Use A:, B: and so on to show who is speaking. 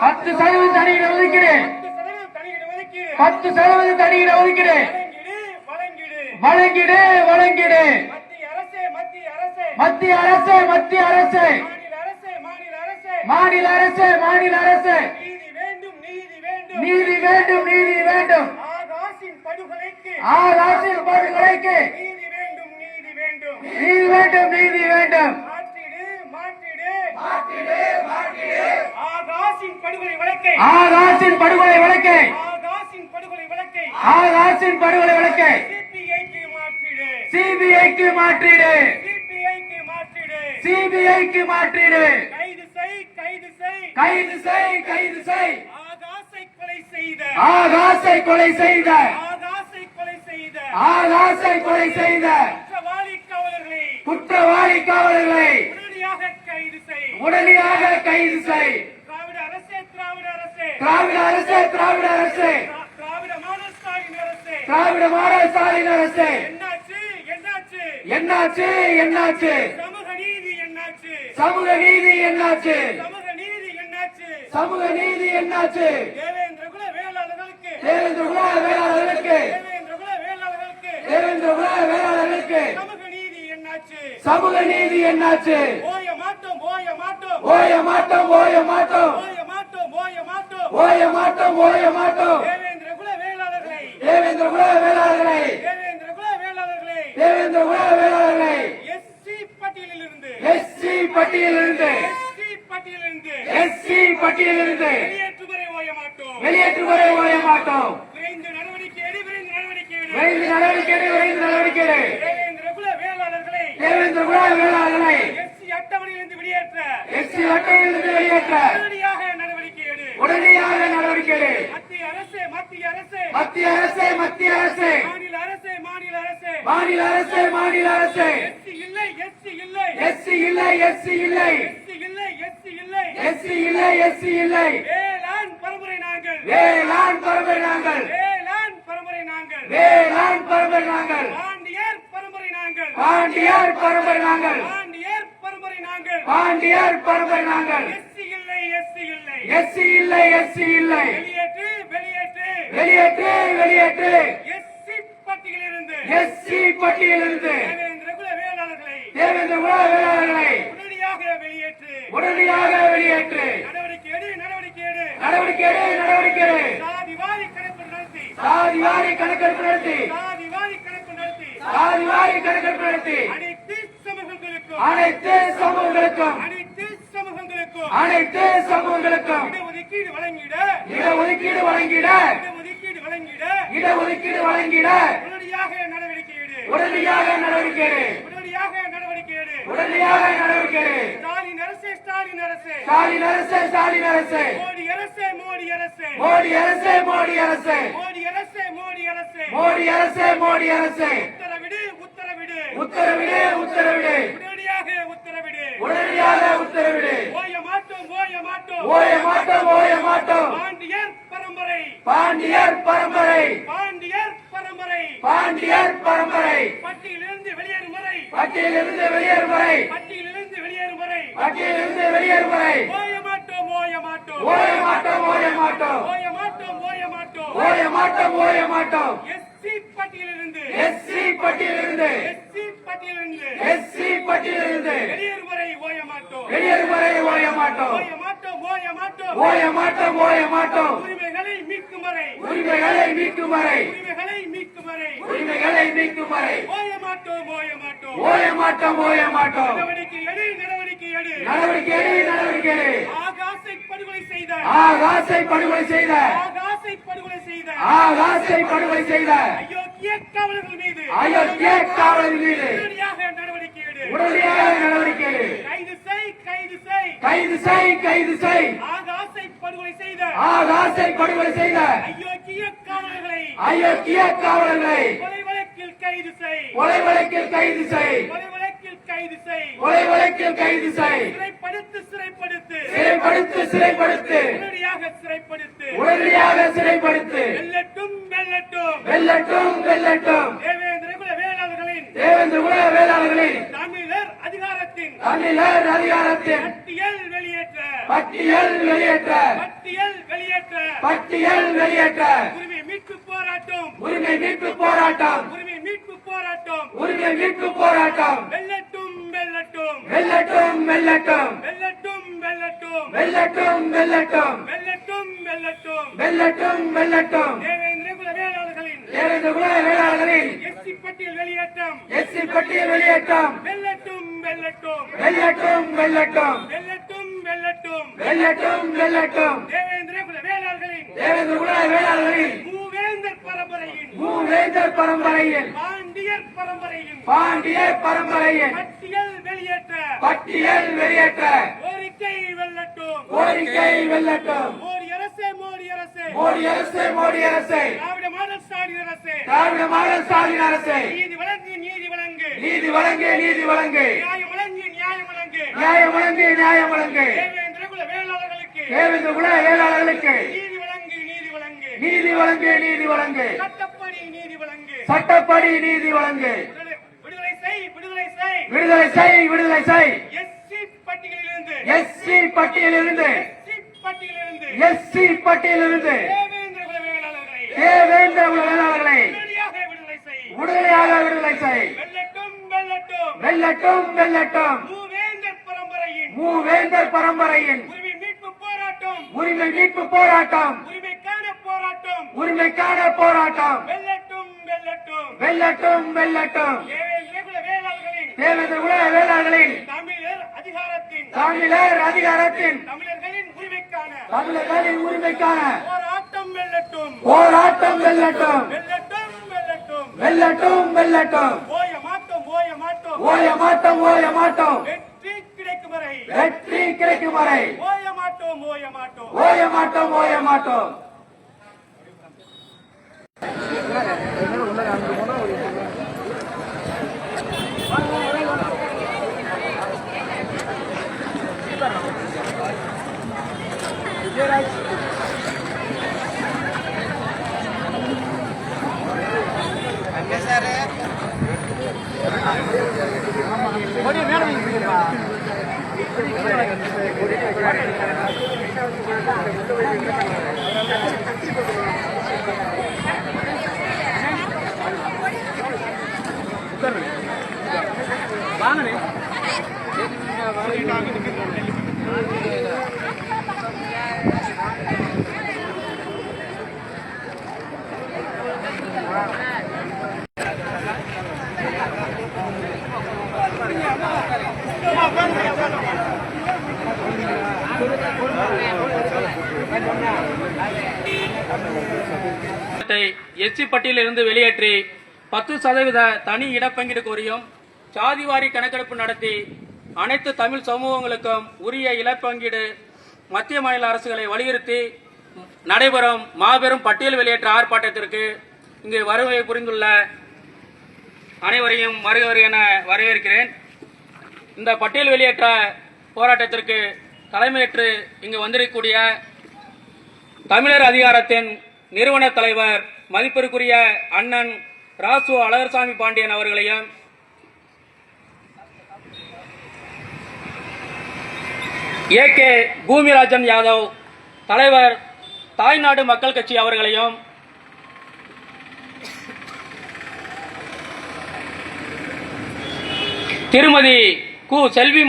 A: 10% தனியிட ஒதுக்கீடு 10% தனியிட ஒதுக்கீடு வழங்கிடு வழங்கிடு. மத்திய அரசு மத்திய அரசு மாநில அரசு மாநில அரசு நீதி வேண்டும் நீதி வேண்டும். ஆகாசின் படுகொலைக்கு நீதி வேண்டும் நீதி வேண்டும். ஆகாசின் படுகொலை வழக்கை ஆகாசின் படுகொலை வழக்கை சிபிஐக்கு மாற்றிடு சிபிஐக்கு மாற்றிடு. கைது செய் கைது செய். ஆகாசை கொலை செய்த ஆகாசை கொலை செய்த குற்றவாளி காவலர்களை உடனடியாக கைது செய். திராவிட அரசு திராவிட அரசு திராவிட மாடல் ஸ்டாலின் அரசு என்னாச்சு என்னாச்சு? சமூக நீதி என்னாச்சு? சமூக நீதி என்னாச்சு? தேவேந்திர குல வேளாளர்களுக்கு சமூக நீதி என்னாச்சு? ஓய மாட்டோம் ஓய மாட்டோம் ஓய மாட்டோம் ஓய மாட்டோம் ஓய மாட்டோம். தேவேந்திர குல வேளாளர்களை எஸ்சி பட்டியலிருந்து வெளியேற்று வரை ஓய மாட்டோம். விரைந்து நடவடிக்கை தேவேந்திர குல வேளாளர்களை எஸ்சி அட்டவணையிலிருந்து வெளியேற்ற உடனடியாக நடவடிக்கை எடு. மத்திய அரசு மாநில அரசு எஸ்சி இல்லை வேளாண் பரம்பரை நாங்கள் பாண்டியர் பரம்பரை நாங்கள் எஸ்சி இல்லை வெளியேற்று எஸ்சி பட்டியலிருந்து தேவேந்திர குல வேளாளர்களை உடனடியாக வெளியேற்று. நடவடிக்கை எடு. சாதிவாரி கணக்கெடுப்பு நடத்தி அனைத்து சமூகங்களுக்கும் இடஒதுக்கீடு வழங்கிட உடனடியாக நடவடிக்கை எடு. ஸ்டாலின் அரசு மோடி அரசு உத்தரவிடு உடனடியாக உத்தரவிடு. ஓய மாட்டோம் பாண்டியர் பரம்பரை பட்டியலிருந்து வெளியேறும் வரை ஓய மாட்டோம். எஸ்சி பட்டியலிருந்து வெளியேறும் வரை ஓய மாட்டோம். உரிமைகளை மீட்கும் வரை ஓய மாட்டோம். நடவடிக்கை எடு. ஆகாசை படுகொலை செய்த அயோக்கிய காவலர்கள் மீது உடனடியாக நடவடிக்கை எடு. கைது செய். ஆகாசை படுகொலை செய்த அயோக்கிய காவலர்களை கொலை வழக்கில் கைது செய். சிறைப்படுத்து. உடனடியாக சிறைப்படுத்து. வெல்லட்டும். தேவேந்திர குல வேளாளர்களின் தமிழர் அதிகார
B: அதிகாரத்தின் பட்டியல் வெளியேற்ற உரிமை மீட்பு போராட்டம் வெல்லட்டும் தேவேந்திர குல வேளாளர்களின் எஸ்சி பட்டியல் வெளியேற்றம் வெல்லட்டும் தேவேந்திர குல வேளாளர்களின் மூவேந்தர் பரம்பரையின் பாண்டியர் பரம்பரையின் பட்டியல் வெளியேற்ற கோரிக்கை வெல்லட்டும் மோடி அரசே திராவிட மாடல் ஸ்டாலின் அரசே நீதி வழங்கு நியாயம் வழங்கு தேவேந்திர குல வேளாளர்களுக்கு நீதி வழங்கு சட்டப்படி நீதி வழங்கு விடுதலை செய் எஸ்சி பட்டியலிருந்து தேவேந்திர குல வேளாளர்களை உடனடியாக விடுதலை செய் வெல்லட்டும் மூவேந்தர் பரம்பரையின் உரிமை மீட்பு போராட்டம் உரிமைக்கான போராட்டம் வெல்லட்டும் தேவேந்திர குல வேளாளர்களின் தமிழர் அதிகாரத்தின் தமிழர்களின் உரிமைக்கான போராட்டம் வெல்லட்டும் ஓய மாட்டோம் வெற்றி கிடைக்கும் வரை ஓய மாட்டோம்
C: எஸ்சி பட்டியலிருந்து வெளியேற்றி 10% தனி இடப்பங்கீடு கோரியும் சாதிவாரி கணக்கெடுப்பு நடத்தி அனைத்து தமிழ் சமூகங்களுக்கும் உரிய இழப்பங்கீடு மத்திய மாநில அரசுகளை வலியுறுத்தி நடைபெறும் மாபெரும் பட்டியல் வெளியேற்ற ஆர்ப்பாட்டத்திற்கு இங்கு வருகை புரிந்துள்ள அனைவரையும் வருகிறவர் என வரவேற்கிறேன். இந்த பட்டியல் வெளியேற்ற போராட்டத்திற்கு தலைமையேற்று இங்கு வந்திருக்கக்கூடிய தமிழர் அதிகாரத்தின் நிறுவன தலைவர் மதிப்பிற்குரிய அண்ணன் ராசு அழகர்சாமி பாண்டியன் அவர்களையும், ஏகே பூமிராஜன் யாதவ் தலைவர் தாய்நாடு மக்கள் கட்சி அவர்களையும், திருமதி கு செல்வி